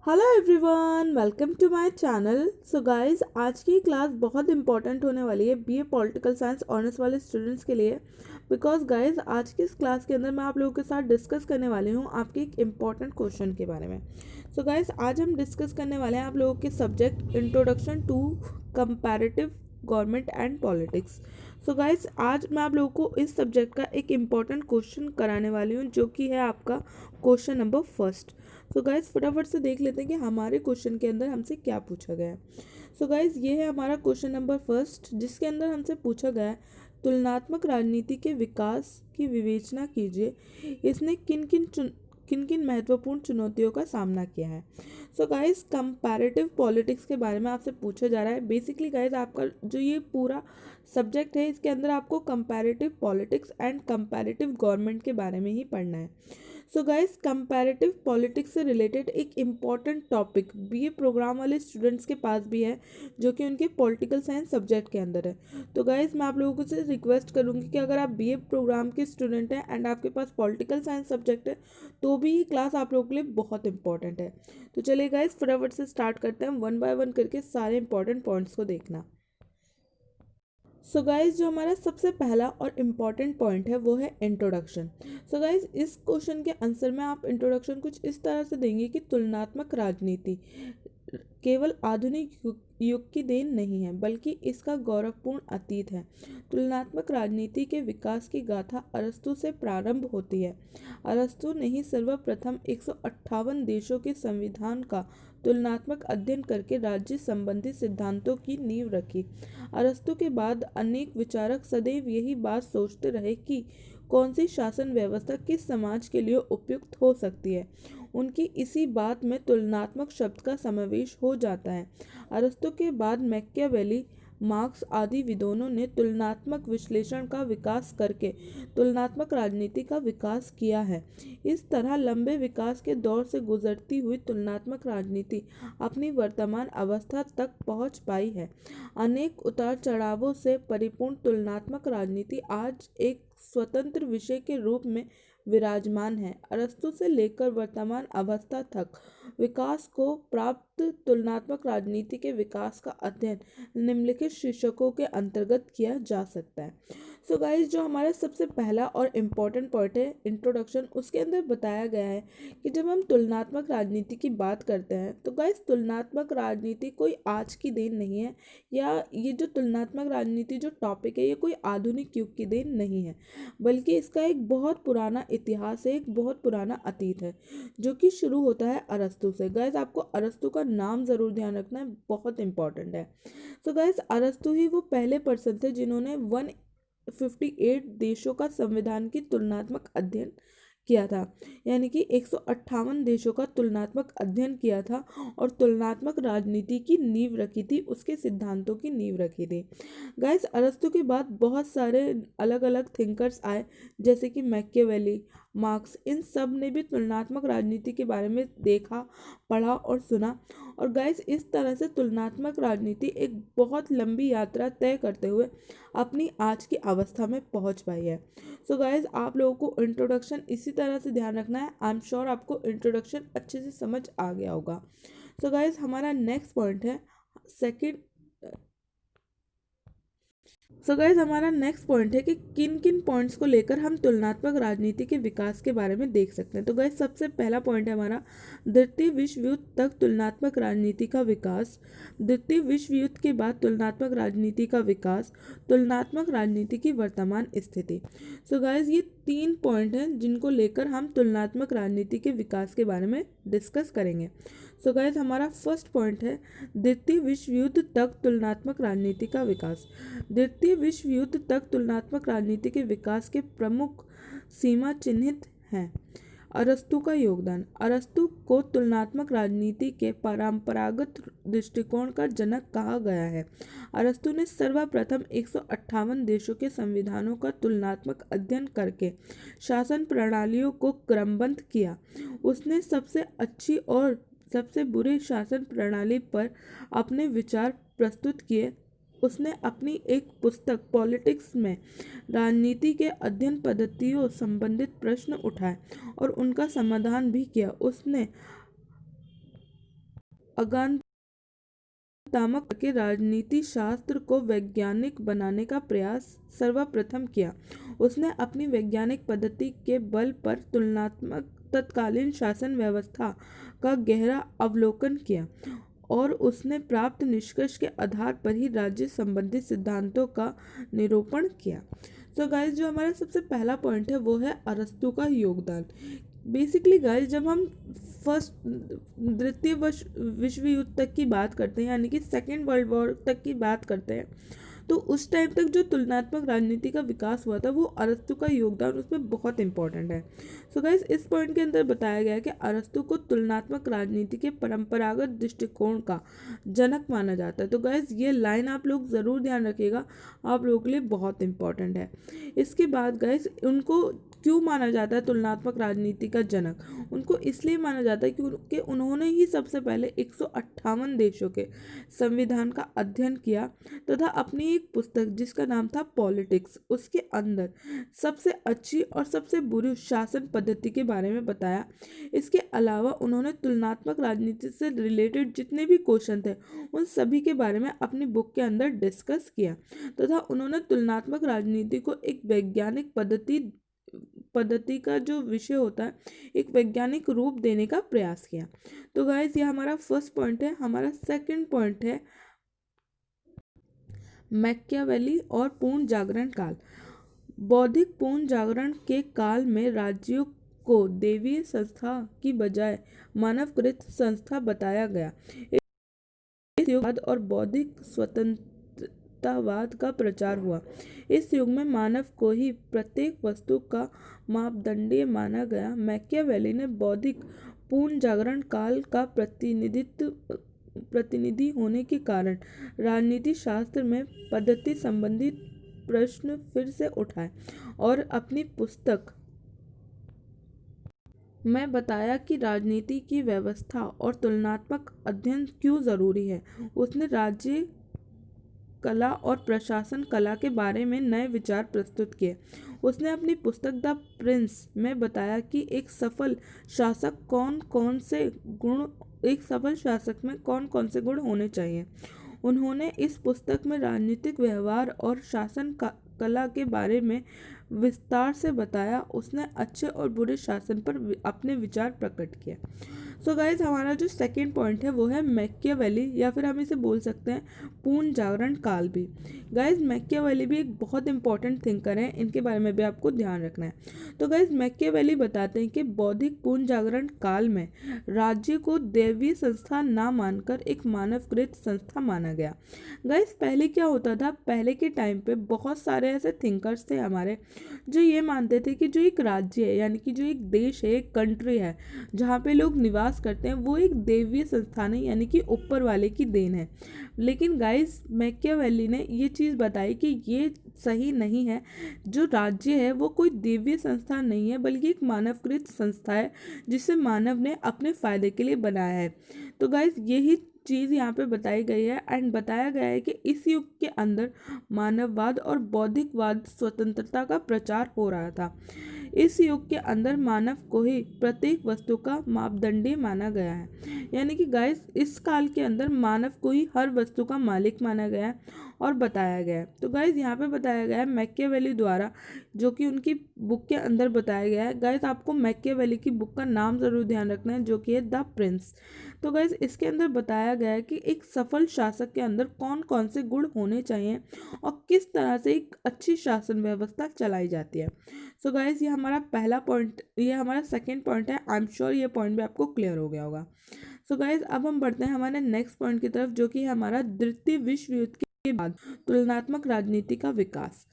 Hello everyone, welcome to my channel. So guys, आज की class बहुत इंपॉर्टेंट होने वाली है बीए पॉलिटिकल साइंस ऑनर्स वाले स्टूडेंट्स के लिए। बिकॉज गाइस, आज की इस क्लास के अंदर मैं आप लोगों के साथ डिस्कस करने वाली हूँ आपके एक इम्पॉर्टेंट क्वेश्चन के बारे में। सो गाइस, आज हम डिस्कस करने वाले हैं आप लोगों के subject introduction to comparative government and politics. So guys, आज मैं आप लोगों को इस सब्जेक्ट का एक इम्पॉर्टेंट क्वेश्चन कराने वाली हूँ, जो कि है आपका question number first. So guys, फटाफट से देख लेते हैं कि हमारे क्वेश्चन के अंदर हमसे क्या पूछा गया है। सो गाइज, ये है हमारा क्वेश्चन नंबर फर्स्ट, जिसके अंदर हमसे पूछा गया है तुलनात्मक राजनीति के विकास की विवेचना कीजिए, इसने किन किन महत्वपूर्ण चुनौतियों का सामना किया है। सो गाइज, कंपैरेटिव पॉलिटिक्स के बारे में आपसे पूछा जा रहा है। बेसिकली गाइज, आपका जो ये पूरा सब्जेक्ट है, इसके अंदर आपको comparative politics and comparative government के बारे में ही पढ़ना है। सो गाइस, कंपैरेटिव पॉलिटिक्स से रिलेटेड एक इम्पॉर्टेंट टॉपिक बीए प्रोग्राम वाले स्टूडेंट्स के पास भी है, जो कि उनके पॉलिटिकल साइंस सब्जेक्ट के अंदर है। तो गाइस, मैं आप लोगों से रिक्वेस्ट करूंगी कि अगर आप बीए प्रोग्राम के स्टूडेंट हैं एंड आपके पास पॉलिटिकल साइंस सब्जेक्ट है, तो भी ये क्लास आप लोगों के लिए बहुत इंपॉर्टेंट है। तो चलिए गाइस, फटाफट से स्टार्ट करते हैं, वन बाय वन करके सारे इंपॉर्टेंट पॉइंट्स को देखना। सो गाइज, जो हमारा सबसे पहला और इम्पॉर्टेंट पॉइंट है वो है इंट्रोडक्शन। सो गाइज, इस क्वेश्चन के आंसर में आप इंट्रोडक्शन कुछ इस तरह से देंगे कि तुलनात्मक राजनीति केवल आधुनिक युग की देन नहीं है, बल्कि इसका गौरवपूर्ण अतीत है। तुलनात्मक राजनीति के विकास की गाथा अरस्तु से प्रारंभ होती है। अरस्तु ने ही सर्वप्रथम 158 देशों के संविधान का तुलनात्मक अध्ययन करके राज्य संबंधी सिद्धांतों की नींव रखी। अरस्तु के बाद अनेक विचारक सदैव यही बात सोचते रहे कि कौन सी शासन व्यवस्था किस समाज के लिए उपयुक्त हो सकती है। उनकी इसी बात में तुलनात्मक शब्द का समावेश हो जाता है। अरस्तु के बाद मैकियावेली, मार्क्स आदि विद्वानों ने तुलनात्मक विश्लेषण का विकास करके तुलनात्मक राजनीति का विकास किया है। इस तरह लंबे विकास के दौर से गुजरती हुई तुलनात्मक राजनीति अपनी वर्तमान अवस्था तक पहुंच पाई है। अनेक उतार चढ़ावों से परिपूर्ण तुलनात्मक राजनीति आज एक स्वतंत्र विषय के रूप में विराजमान है। अरस्तु से लेकर वर्तमान अवस्था तक विकास को प्राप्त तुलनात्मक राजनीति के विकास का अध्ययन निम्नलिखित शीर्षकों के अंतर्गत किया जा सकता है। सो गाइस, जो हमारा सबसे पहला और इम्पोर्टेंट पॉइंट है इंट्रोडक्शन, उसके अंदर बताया गया है कि जब हम तुलनात्मक राजनीति की बात करते हैं, तो गाइस, तुलनात्मक राजनीति कोई आज की देन नहीं है, या ये जो तुलनात्मक राजनीति जो टॉपिक है, ये कोई आधुनिक युग की देन नहीं है, बल्कि इसका एक बहुत पुराना इतिहास है, एक बहुत पुराना अतीत है, जो कि शुरू होता है अरस्तु से। गाइस, आपको अरस्तु का नाम जरूर ध्यान रखना है, बहुत इंपॉर्टेंट है। तो गाइस, अरस्तु ही वो पहले पर्सन थे जिन्होंने 158 देशों का संविधान की तुलनात्मक अध्ययन किया था, यानी कि 158 देशों का तुलनात्मक अध्ययन किया था और तुलनात्मक राजनीति की नींव रखी थी, उसके सिद्धांतों की नींव रखी थी। गाइस, अरस्तु के बाद बहुत सारे अलग अलग थिंकर्स आए, जैसे कि मैकियावेली, मार्क्स, इन सब ने भी तुलनात्मक राजनीति के बारे में देखा, पढ़ा और सुना। और गाइस, इस तरह से तुलनात्मक राजनीति एक बहुत लंबी यात्रा तय करते हुए अपनी आज की अवस्था में पहुंच पाई है। सो गाइज, आप लोगों को इंट्रोडक्शन इसी तरह से ध्यान रखना है। आई एम श्योर आपको इंट्रोडक्शन अच्छे से समझ आ गया होगा। सो गाइज, हमारा नेक्स्ट पॉइंट है सेकंड। सो गाइज, हमारा नेक्स्ट पॉइंट है कि किन किन पॉइंट्स को लेकर हम तुलनात्मक राजनीति के विकास के बारे में देख सकते हैं। तो गाइज, सबसे पहला पॉइंट है हमारा द्वितीय विश्व युद्ध तक तुलनात्मक राजनीति का विकास, द्वितीय विश्व युद्ध के बाद तुलनात्मक राजनीति का विकास, तुलनात्मक राजनीति की वर्तमान स्थिति। सो गाइज, ये 3 पॉइंट हैं जिनको लेकर हम तुलनात्मक राजनीति के विकास के बारे में डिस्कस करेंगे। सो गाइज, हमारा फर्स्ट पॉइंट है द्वितीय विश्व युद्ध तक तुलनात्मक राजनीति का विकास। द्वितीय विश्व युद्ध तक तुलनात्मक राजनीति के विकास के प्रमुख सीमा चिन्हित हैं। अरस्तु का योगदान। अरस्तु को तुलनात्मक राजनीति के परंपरागत दृष्टिकोण का जनक कहा गया है। अरस्तु ने सर्वप्रथम 158 देशों के संविधानों का तुलनात्मक अध्ययन करके शासन प्रणालियों को क्रमबद्ध किया। उसने सबसे अच्छी और सबसे बुरे शासन प्रणाली पर अपने विचार प्रस्तुत किए। उसने अपनी एक पुस्तक पॉलिटिक्स में राजनीति के अध्ययन पद्धतियों संबंधित प्रश्न उठाए और उनका समाधान भी किया। उसने अगांतामक के राजनीति शास्त्र को वैज्ञानिक बनाने का प्रयास सर्वप्रथम किया। उसने अपनी वैज्ञानिक पद्धति के बल पर तुलनात्मक तत्कालीन शासन व्यवस्था का गहरा अवलोकन किया और उसने प्राप्त निष्कर्ष के आधार पर ही राज्य संबंधी सिद्धांतों का निरूपण किया। सो गाइस, जो हमारा सबसे पहला पॉइंट है वो है अरस्तु का योगदान। बेसिकली गाइस, जब हम द्वितीय विश्व युद्ध तक की बात करते हैं, यानी कि सेकेंड वर्ल्ड वॉर तक की बात करते हैं, तो उस टाइम तक जो तुलनात्मक राजनीति का विकास हुआ था वो अरस्तु का योगदान उसमें बहुत इंपॉर्टेंट है। सो गाइस, इस पॉइंट के अंदर बताया गया है कि अरस्तु को तुलनात्मक राजनीति के परंपरागत दृष्टिकोण का जनक माना जाता है। तो गाइस, ये लाइन आप लोग ज़रूर ध्यान रखिएगा, आप लोगों के लिए बहुत इंपॉर्टेंट है। इसके बाद गाइस, उनको क्यों माना जाता है तुलनात्मक राजनीति का जनक? उनको इसलिए माना जाता है क्योंकि उन्होंने ही सबसे पहले 158 देशों के संविधान का अध्ययन किया तथा अपनी एक पुस्तक जिसका नाम था पॉलिटिक्स, उसके अंदर सबसे अच्छी और सबसे बुरी शासन पद्धति के बारे में बताया। इसके अलावा उन्होंने तुलनात्मक राजनीति से रिलेटेड जितने भी क्वेश्चन थे उन सभी के बारे में अपनी बुक के अंदर डिस्कस किया तथा उन्होंने तुलनात्मक राजनीति को एक वैज्ञानिक पद्धति का जो विषय होता है, एक वैज्ञानिक रूप देने का प्रयास किया। तो गाइस, ये हमारा फर्स्ट पॉइंट है। हमारा सेकंड पॉइंट है मैकियावेली और पूर्ण जागरण काल। बौद्धिक पूर्ण जागरण के काल में राज्यों को दैवीय संस्था की बजाय मानवकृत संस्था बताया गया। इस युग और बौद्धिक स्वतंत्रतावाद का प्रचार हुआ। इस युग में मानव को ही प्रत्येक वस्तु का मापदंड माना गया। मैकियावेली ने बौद्धिक पूर्ण जागरण काल का प्रतिनिधि होने के कारण राजनीति शास्त्र में पद्धति संबंधी प्रश्न फिर से उठाए और अपनी पुस्तक में बताया कि राजनीति की व्यवस्था और तुलनात्मक अध्ययन क्यों जरूरी है। उसने राज्य कला और प्रशासन कला के बारे में नए विचार प्रस्तुत किए। उसने अपनी पुस्तक द प्रिंस में बताया कि एक सफल शासक में कौन कौन से गुण होने चाहिए। उन्होंने इस पुस्तक में राजनीतिक व्यवहार और शासन कला के बारे में विस्तार से बताया। उसने अच्छे और बुरे शासन पर अपने विचार प्रकट किए। सो गाइज, हमारा जो सेकंड पॉइंट है वो है मैकियावेली, या फिर हम इसे बोल सकते हैं पूर्ण जागरण काल भी। गाइज, मैकियावेली भी एक बहुत इंपॉर्टेंट थिंकर है, इनके बारे में भी आपको ध्यान रखना है। तो गाइज, मैकियावेली बताते हैं कि बौद्धिक पूर्ण जागरण काल में राज्य को दैवीय संस्था ना मानकर एक मानवकृत संस्था माना गया। गाइज, पहले क्या होता था, पहले के टाइम पे बहुत सारे ऐसे थिंकर्स थे हमारे जो ये मानते थे कि जो एक राज्य है, यानी कि जो एक देश है, एक कंट्री है जहाँ पे लोग निवास करते हैं, वो एक दैवीय संस्थान है, यानी कि ऊपर वाले की देन है। लेकिन गाइस, मैकियावेली ने ये चीज़ बताई कि ये सही नहीं है। जो राज्य है वो कोई दैवीय संस्था नहीं है, बल्कि एक मानवकृत संस्था है जिसे मानव ने अपने फायदे के लिए बनाया है। तो गाइस, यही चीज़ यहाँ पे बताई गई है एंड बताया गया है कि इस युग के अंदर मानववाद और बौद्धिकवाद स्वतंत्रता का प्रचार हो रहा था। इस युग के अंदर मानव को ही प्रत्येक वस्तु का मापदंड माना गया है, यानी कि गाइस, इस काल के अंदर मानव को ही हर वस्तु का मालिक माना गया है और बताया गया है। तो गाइस, यहाँ पे बताया गया है मैकियावेली द्वारा, जो कि उनकी बुक के अंदर बताया गया है। गाइस, आपको मैकियावेली की बुक का नाम ज़रूर ध्यान रखना है, जो कि है द प्रिंस। तो गाइस, इसके अंदर बताया गया है कि एक सफल शासक के अंदर कौन कौन से गुण होने चाहिए और किस तरह से एक अच्छी शासन व्यवस्था चलाई जाती है। सो गाइस, ये हमारा पहला पॉइंट, ये हमारा सेकंड पॉइंट है। आई एम श्योर ये पॉइंट भी आपको क्लियर हो गया होगा। सो गाइस, अब हम बढ़ते हैं हमारे नेक्स्ट पॉइंट की तरफ, जो कि हमारा द्वितीय विश्व युद्ध के बाद तुलनात्मक राजनीति का विकास।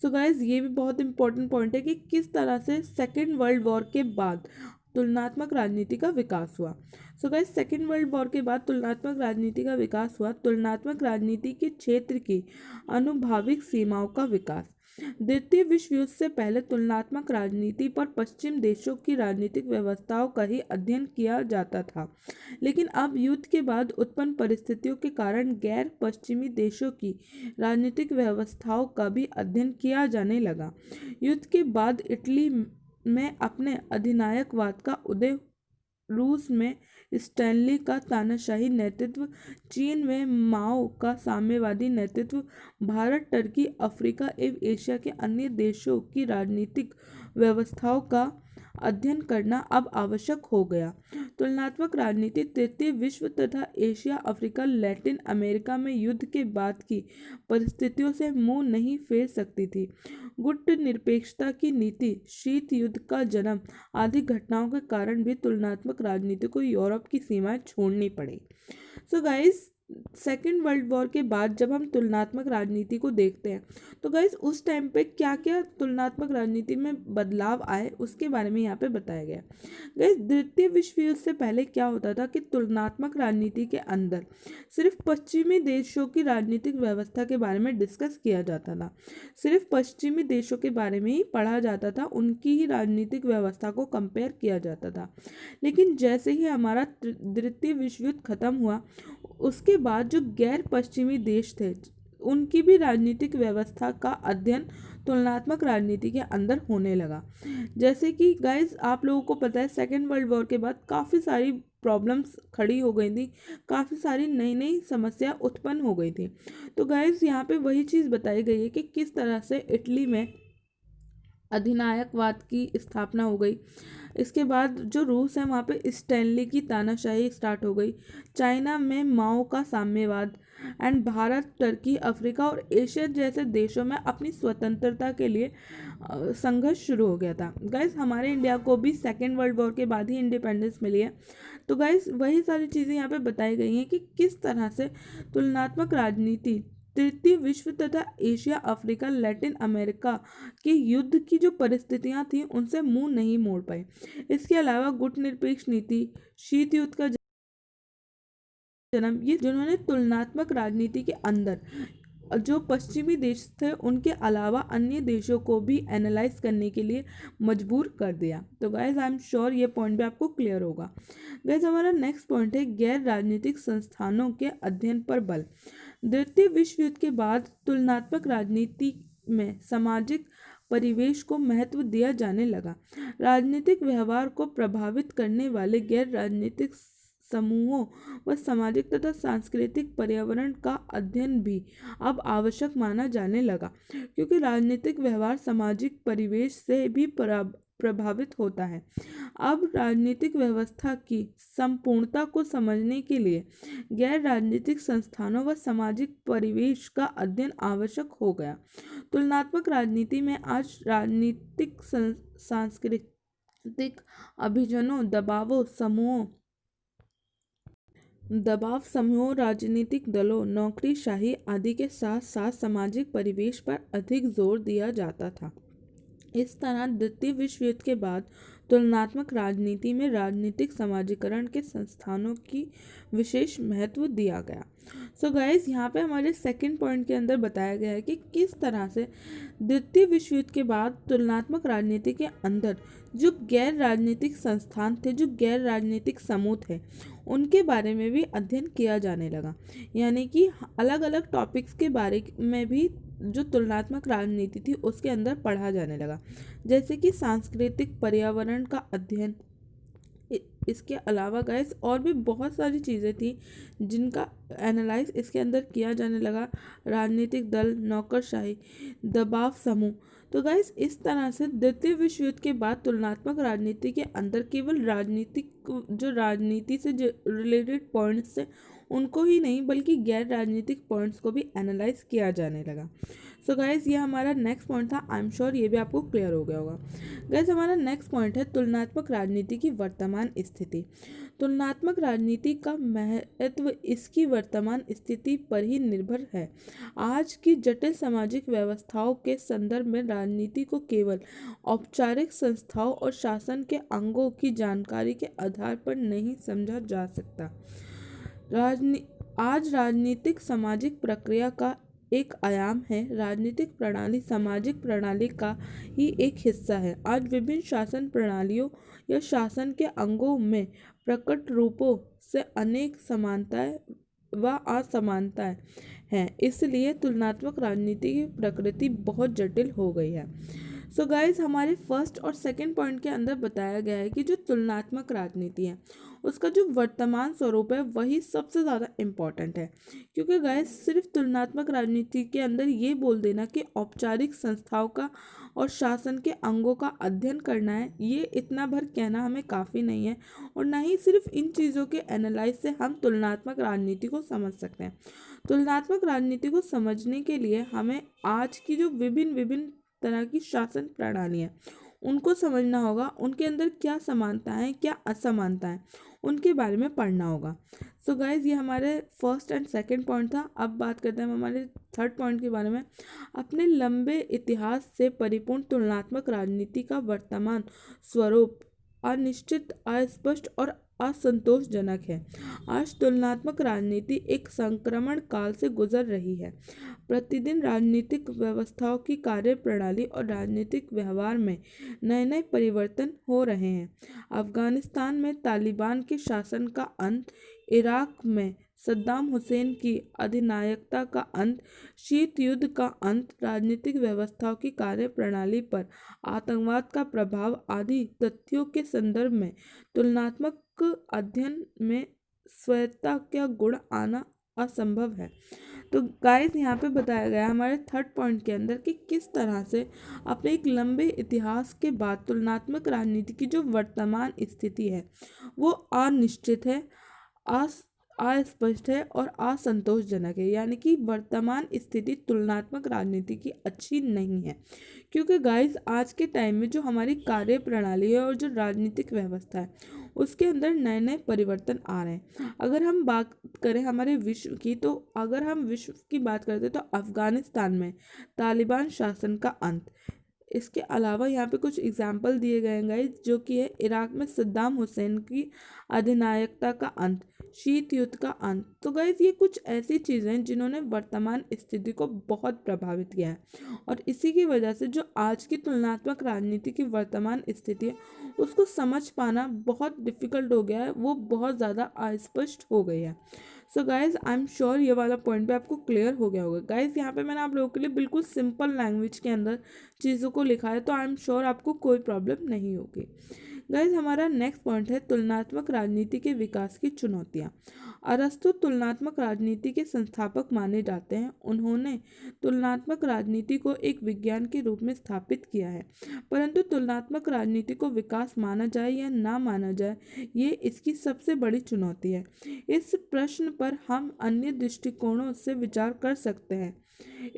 सो गाइस, ये भी बहुत इंपॉर्टेंट पॉइंट है कि किस तरह से सेकेंड वर्ल्ड वॉर के बाद तुलनात्मक राजनीति का विकास हुआ। So guys, second world war के बाद तुलनात्मक राजनीति का विकास हुआ। तुलनात्मक राजनीति के क्षेत्र की अनुभाविक सीमाओं का विकास। द्वितीय विश्व युद्ध से पहले तुलनात्मक राजनीति पर पश्चिम देशों की राजनीतिक व्यवस्थाओं का ही अध्ययन किया जाता था, लेकिन अब युद्ध के बाद उत्पन्न परिस्थितियों के कारण गैर पश्चिमी देशों की राजनीतिक व्यवस्थाओं का भी अध्ययन किया जाने लगा। युद्ध के बाद इटली में अपने अधिनायकवाद का उदय, रूस में स्टैनली का तानाशाही नेतृत्व, चीन में माओ का साम्यवादी नेतृत्व, भारत, टर्की, अफ्रीका एवं एशिया के अन्य देशों की राजनीतिक व्यवस्थाओं का अध्ययन करना अब आवश्यक हो गया। तुलनात्मक राजनीति तृतीय विश्व तथा एशिया, अफ्रीका, लैटिन अमेरिका में युद्ध के बाद की परिस्थितियों से मुंह नहीं फेर सकती थी। गुट निरपेक्षता की नीति, शीत युद्ध का जन्म आदि घटनाओं के कारण भी तुलनात्मक राजनीति को यूरोप की सीमाएं छोड़नी पड़ी। So guys, second world war के बाद जब हम तुलनात्मक राजनीति को देखते हैं तो गाइस उस टाइम पे क्या क्या तुलनात्मक राजनीति में बदलाव आए उसके बारे में यहाँ पे बताया गया। गाइस, द्वितीय विश्व युद्ध से पहले क्या होता था कि तुलनात्मक राजनीति के अंदर सिर्फ पश्चिमी देशों की राजनीतिक व्यवस्था के बारे में डिस्कस किया जाता था, सिर्फ पश्चिमी देशों के बारे में ही पढ़ा जाता था, उनकी ही राजनीतिक व्यवस्था को कंपेयर किया जाता था। लेकिन जैसे ही हमारा द्वितीय विश्व युद्ध खत्म हुआ उसके बाद जो गैर पश्चिमी देश थे उनकी भी राजनीतिक व्यवस्था का अध्ययन तुलनात्मक राजनीति के अंदर होने लगा। जैसे कि गाइज आप लोगों को पता है सेकेंड वर्ल्ड वॉर के बाद काफ़ी सारी प्रॉब्लम्स खड़ी हो गई थी, काफ़ी सारी नई नई समस्या उत्पन्न हो गई थी। तो गाइज यहाँ पे वही चीज़ बताई गई है कि किस तरह से इटली में अधिनायकवाद की स्थापना हो गई। इसके बाद जो रूस है वहाँ पे स्टैनली की तानाशाही स्टार्ट हो गई, चाइना में माओ का साम्यवाद, एंड भारत, टर्की, अफ्रीका और एशिया जैसे देशों में अपनी स्वतंत्रता के लिए संघर्ष शुरू हो गया था। गाइस, हमारे इंडिया को भी सेकेंड वर्ल्ड वॉर के बाद ही इंडिपेंडेंस मिली है। तो गाइस वही सारी चीज़ें यहाँ पे बताई गई हैं कि किस तरह से तुलनात्मक राजनीति तृतीय विश्व तथा एशिया, अफ्रीका, लैटिन अमेरिका के युद्ध की जो परिस्थितियां थी उनसे मुंह नहीं मोड़ पाए। इसके अलावा गुट निरपेक्ष नीति, शीत युद्ध का जन्म, ये जिन्होंने तुलनात्मक राजनीति के अंदर जो पश्चिमी देश थे उनके अलावा अन्य देशों को भी एनालाइज करने के लिए मजबूर कर दिया। तो गाइज आई एम श्योर ये पॉइंट भी आपको क्लियर होगा। गाइज हमारा नेक्स्ट पॉइंट है गैर राजनीतिक संस्थानों के अध्ययन पर बल। द्वितीय विश्व युद्ध के बाद तुलनात्मक राजनीति में सामाजिक परिवेश को महत्व दिया जाने लगा। राजनीतिक व्यवहार को प्रभावित करने वाले गैर राजनीतिक समूहों व सामाजिक तथा सांस्कृतिक पर्यावरण का अध्ययन भी अब आवश्यक माना जाने लगा, क्योंकि राजनीतिक व्यवहार सामाजिक परिवेश से भी प्रभावित होता है। अब राजनीतिक व्यवस्था की संपूर्णता को समझने के लिए गैर राजनीतिक संस्थानों व सामाजिक परिवेश का अध्ययन आवश्यक हो गया। तुलनात्मक राजनीति में आज राजनीतिक सांस्कृतिक अभिजनों, दबाव समूहों, राजनीतिक दलों, नौकरीशाही आदि के साथ साथ सामाजिक परिवेश पर अधिक जोर दिया जाता था। इस तरह द्वितीय विश्व युद्ध के बाद तुलनात्मक राजनीति में राजनीतिक समाजीकरण के संस्थानों की विशेष महत्व दिया गया। सो गाइस, यहाँ पे हमारे सेकंड पॉइंट के अंदर बताया गया है कि किस तरह से द्वितीय विश्व युद्ध के बाद तुलनात्मक राजनीति के अंदर जो गैर राजनीतिक संस्थान थे, जो गैर राजनीतिक समूह थे, उनके बारे में भी अध्ययन किया जाने लगा। यानी कि अलग अलग टॉपिक्स के बारे में भी जो तुलनात्मक राजनीति थी उसके अंदर पढ़ा जाने लगा, जैसे कि सांस्कृतिक पर्यावरण का अध्ययन। इसके अलावा गाइस और भी बहुत सारी चीज़ें थी जिनका एनालाइज इसके अंदर किया जाने लगा। राजनीतिक दल, नौकरशाही, दबाव समूह। तो गाइस इस तरह से द्वितीय विश्व युद्ध के बाद तुलनात्मक राजनीति के अंदर केवल राजनीति से जो रिलेटेड पॉइंट्स थे उनको ही नहीं बल्कि गैर राजनीतिक पॉइंट्स को भी एनालाइज किया जाने लगा। सो गाइज ये हमारा नेक्स्ट पॉइंट था। आई एम श्योर ये भी आपको क्लियर हो गया होगा। गाइज हमारा नेक्स्ट पॉइंट है तुलनात्मक राजनीति की वर्तमान स्थिति। तुलनात्मक राजनीति का महत्व इसकी वर्तमान स्थिति पर ही निर्भर है। आज की जटिल सामाजिक व्यवस्थाओं के संदर्भ में राजनीति को केवल औपचारिक संस्थाओं और शासन के अंगों की जानकारी के आधार पर नहीं समझा जा सकता। आज राजनीतिक सामाजिक प्रक्रिया का एक आयाम है। राजनीतिक प्रणाली सामाजिक प्रणाली का ही एक हिस्सा है। आज विभिन्न शासन प्रणालियों या शासन के अंगों में प्रकट रूपों से अनेक समानताएं व असमानताएं हैं। इसलिए तुलनात्मक राजनीति की प्रकृति बहुत जटिल हो गई है। सो गाइज हमारे फर्स्ट और सेकंड पॉइंट के अंदर बताया गया है कि जो तुलनात्मक राजनीति है उसका जो वर्तमान स्वरूप है वही सबसे ज़्यादा इम्पॉर्टेंट है। क्योंकि गाइस सिर्फ तुलनात्मक राजनीति के अंदर ये बोल देना कि औपचारिक संस्थाओं का और शासन के अंगों का अध्ययन करना है, ये इतना भर कहना हमें काफ़ी नहीं है। और ना ही सिर्फ इन चीज़ों के एनालाइज से हम तुलनात्मक राजनीति को समझ सकते हैं। तुलनात्मक राजनीति को समझने के लिए हमें आज की जो विभिन्न विभिन्न तरह की शासन प्रणाली है उनको समझना होगा, उनके अंदर क्या समानता है क्या असमानता है उनके बारे में पढ़ना होगा। सो गाइज ये हमारे फर्स्ट एंड सेकंड पॉइंट था। अब बात करते हैं हम हमारे थर्ड पॉइंट के बारे में। अपने लंबे इतिहास से परिपूर्ण तुलनात्मक राजनीति का वर्तमान स्वरूप अनिश्चित, अस्पष्ट और असंतोषजनक है। आज तुलनात्मक राजनीति एक संक्रमण काल से गुजर रही है। प्रतिदिन राजनीतिक व्यवस्थाओं की कार्यप्रणाली और राजनीतिक व्यवहार में नए नए परिवर्तन हो रहे हैं। अफगानिस्तान में तालिबान के शासन का अंत, इराक में सद्दाम हुसैन की अधिनायकता का अंत, शीत युद्ध का अंत, राजनीतिक व्यवस्थाओं की कार्यप्रणाली पर आतंकवाद का प्रभाव आदि तथ्यों के संदर्भ में तुलनात्मक अध्ययन में स्वायत्तता का गुण आना असंभव है। तो गाइस यहाँ पे बताया गया हमारे थर्ड पॉइंट के अंदर कि किस तरह से अपने एक लंबे इतिहास के बाद तुलनात्मक राजनीति की जो वर्तमान स्थिति है वो अनिश्चित है, अस्पष्ट है और असंतोषजनक है। यानी कि वर्तमान स्थिति तुलनात्मक राजनीति की अच्छी नहीं है। क्योंकि गाइस आज के टाइम में जो हमारी कार्य प्रणाली है और जो राजनीतिक व्यवस्था है उसके अंदर नए नए परिवर्तन आ रहे हैं। अगर हम बात करें हमारे विश्व की, तो अगर हम विश्व की बात करते हैं तो अफगानिस्तान में तालिबान शासन का अंत, इसके अलावा यहाँ पे कुछ एग्जाम्पल दिए गए हैं गाइस, जो कि है इराक में सद्दाम हुसैन की अधिनायकता का अंत, शीत युद्ध का अंत। तो गाइस ये कुछ ऐसी चीज़ें हैं जिन्होंने वर्तमान स्थिति को बहुत प्रभावित किया है और इसी की वजह से जो आज की तुलनात्मक राजनीति की वर्तमान स्थिति है उसको समझ पाना बहुत डिफिकल्ट हो गया है, वो बहुत ज़्यादा अस्पष्ट हो गई है। So guys I am sure ये वाला पॉइंट भी आपको क्लियर हो गया होगा। गाइज यहाँ पे मैंने आप लोगों के लिए बिल्कुल सिंपल लैंग्वेज के अंदर चीज़ों को लिखा है, तो आई एम श्योर आपको कोई प्रॉब्लम नहीं होगी। गाइज हमारा नेक्स्ट पॉइंट है तुलनात्मक राजनीति के विकास की चुनौतियाँ। अरस्तु तुलनात्मक राजनीति के संस्थापक माने जाते हैं। उन्होंने तुलनात्मक राजनीति को एक विज्ञान के रूप में स्थापित किया है, परंतु तुलनात्मक राजनीति को विकास माना जाए या ना माना जाए ये इसकी सबसे बड़ी चुनौती है। इस प्रश्न पर हम अन्य दृष्टिकोणों से विचार कर सकते हैं।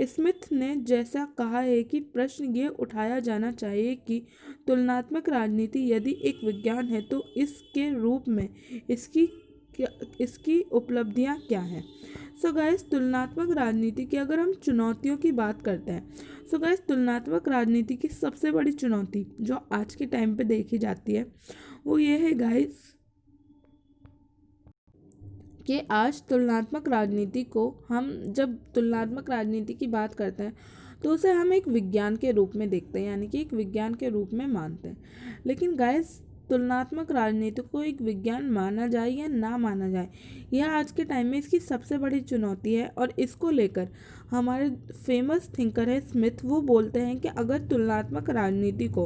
स्मिथ ने जैसा कहा है कि प्रश्न ये उठाया जाना चाहिए कि तुलनात्मक राजनीति यदि एक विज्ञान है तो इसके रूप में इसकी उपलब्धियां क्या हैं। सो गाइस तुलनात्मक राजनीति की अगर हम चुनौतियों की बात करते हैं, सो गाइस तुलनात्मक राजनीति की सबसे बड़ी चुनौती जो आज के टाइम पे देखी जाती है वो ये है गाइस कि आज तुलनात्मक राजनीति को हम जब तुलनात्मक राजनीति की बात करते हैं तो उसे हम एक विज्ञान के रूप में देखते हैं, यानी कि एक विज्ञान के रूप में मानते हैं। लेकिन गाइस तुलनात्मक राजनीति को एक विज्ञान माना जाए या ना माना जाए यह आज के टाइम में इसकी सबसे बड़ी चुनौती है। और इसको लेकर हमारे फेमस थिंकर है स्मिथ, वो बोलते हैं कि अगर तुलनात्मक राजनीति को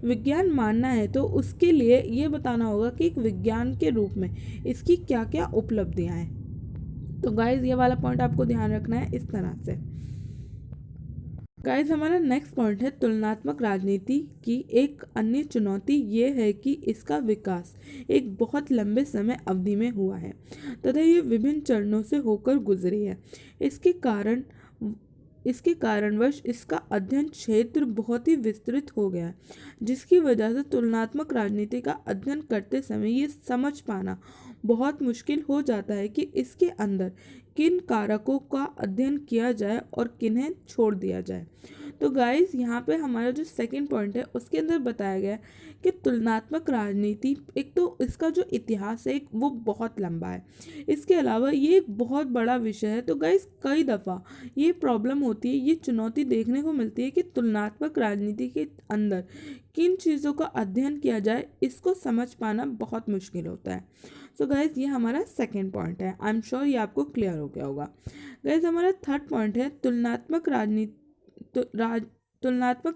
विज्ञान मानना है तो उसके लिए ये बताना होगा कि एक विज्ञान के रूप में इसकी क्या क्या उपलब्धियां हैं। तो गाइज ये वाला पॉइंट आपको ध्यान रखना है इस तरह से। गाइज हमारा नेक्स्ट पॉइंट है तुलनात्मक राजनीति की एक अन्य चुनौती ये है कि इसका विकास एक बहुत लंबे समय अवधि में हुआ है तथा ये विभिन्न चरणों से होकर गुजरी है। इसके कारणवश इसका अध्ययन क्षेत्र बहुत ही विस्तृत हो गया है, जिसकी वजह से तुलनात्मक राजनीति का अध्ययन करते समय ये समझ पाना बहुत मुश्किल हो जाता है कि इसके अंदर किन कारकों का अध्ययन किया जाए और किन्हें छोड़ दिया जाए। तो गाइस यहाँ पे हमारा जो सेकंड पॉइंट है उसके अंदर बताया गया है कि तुलनात्मक राजनीति एक तो इसका जो इतिहास है वो बहुत लंबा है, इसके अलावा ये एक बहुत बड़ा विषय है। तो गाइस कई दफ़ा ये प्रॉब्लम होती है, ये चुनौती देखने को मिलती है कि तुलनात्मक राजनीति के अंदर किन चीज़ों का अध्ययन किया जाए, इसको समझ पाना बहुत मुश्किल होता है। सो गाइज ये हमारा सेकेंड पॉइंट है, आई एम श्योर ये आपको क्लियर हो गया होगा। गाइज हमारा थर्ड पॉइंट है तुलनात्मक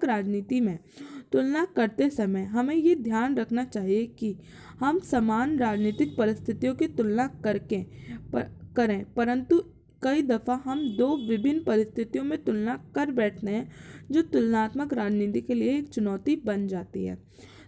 राजनीति में तुलना करते समय हमें ये ध्यान रखना चाहिए कि हम समान राजनीतिक परिस्थितियों की तुलना करें, परंतु कई दफ़ा हम दो विभिन्न परिस्थितियों में तुलना कर बैठते हैं, जो तुलनात्मक राजनीति के लिए एक चुनौती बन जाती है।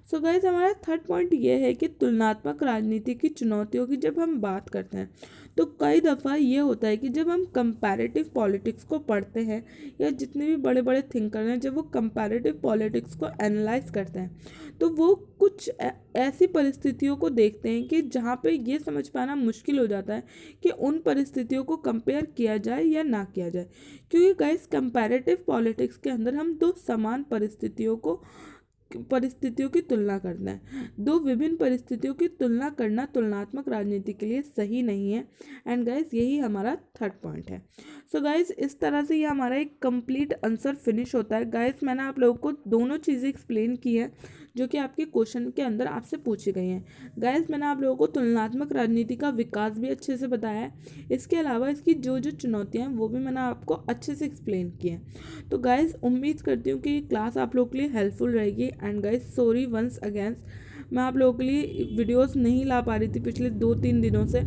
सो गाइस, हमारा थर्ड पॉइंट ये है कि तुलनात्मक राजनीति की चुनौतियों की जब हम बात करते हैं तो कई दफ़ा ये होता है कि जब हम कंपैरेटिव पॉलिटिक्स को पढ़ते हैं या जितने भी बड़े बड़े थिंकर हैं, जब वो कंपैरेटिव पॉलिटिक्स को एनालाइज करते हैं तो वो कुछ ऐसी परिस्थितियों को देखते हैं कि जहाँ पे ये समझ पाना मुश्किल हो जाता है कि उन परिस्थितियों को कंपेयर किया जाए या ना किया जाए, क्योंकि गाइस कंपैरेटिव पॉलिटिक्स के अंदर हम दो समान परिस्थितियों की तुलना करना है। दो विभिन्न परिस्थितियों की तुलना करना तुलनात्मक राजनीति के लिए सही नहीं है। एंड गाइस, यही हमारा थर्ड पॉइंट है। सो गाइस, इस तरह से ये हमारा एक कंप्लीट आंसर फिनिश होता है। गाइस, मैंने आप लोगों को दोनों चीज़ें एक्सप्लेन की है जो कि आपके क्वेश्चन के अंदर आपसे पूछी गई हैं। गाइस, मैंने आप लोगों को तुलनात्मक राजनीति का विकास भी अच्छे से बताया है। इसके अलावा इसकी जो जो चुनौतियाँ हैं वो भी मैंने आपको अच्छे से एक्सप्लेन की हैं। तो गाइस, उम्मीद करती हूँ कि ये क्लास आप लोगों के लिए हेल्पफुल रहेगी। And guys, sorry once again, मैं आप लोगों के लिए वीडियोस नहीं ला पा रही थी पिछले 2-3 दिनों से।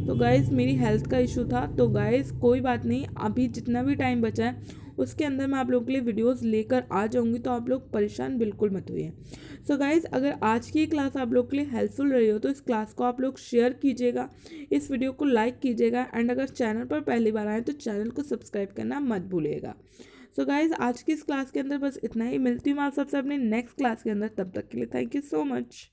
तो गाइस, मेरी हेल्थ का इशू था। तो गाइस, कोई बात नहीं, अभी जितना भी टाइम बचा है उसके अंदर मैं आप लोगों के लिए वीडियोस लेकर आ जाऊंगी, तो आप लोग परेशान बिल्कुल मत होइए। सो गाइस, अगर आज की क्लास आप लोग के लिए हेल्पफुल रही हो तो इस क्लास को आप लोग शेयर कीजिएगा, इस वीडियो को लाइक कीजिएगा, एंड अगर चैनल पर पहली बार आए तो चैनल को सब्सक्राइब करना मत भूलिएगा। सो गाइस, आज की इस क्लास के अंदर बस इतना ही। मिलती हूँ मैं आप सबसे अपने नेक्स्ट क्लास के अंदर। तब तक के लिए थैंक यू सो मच।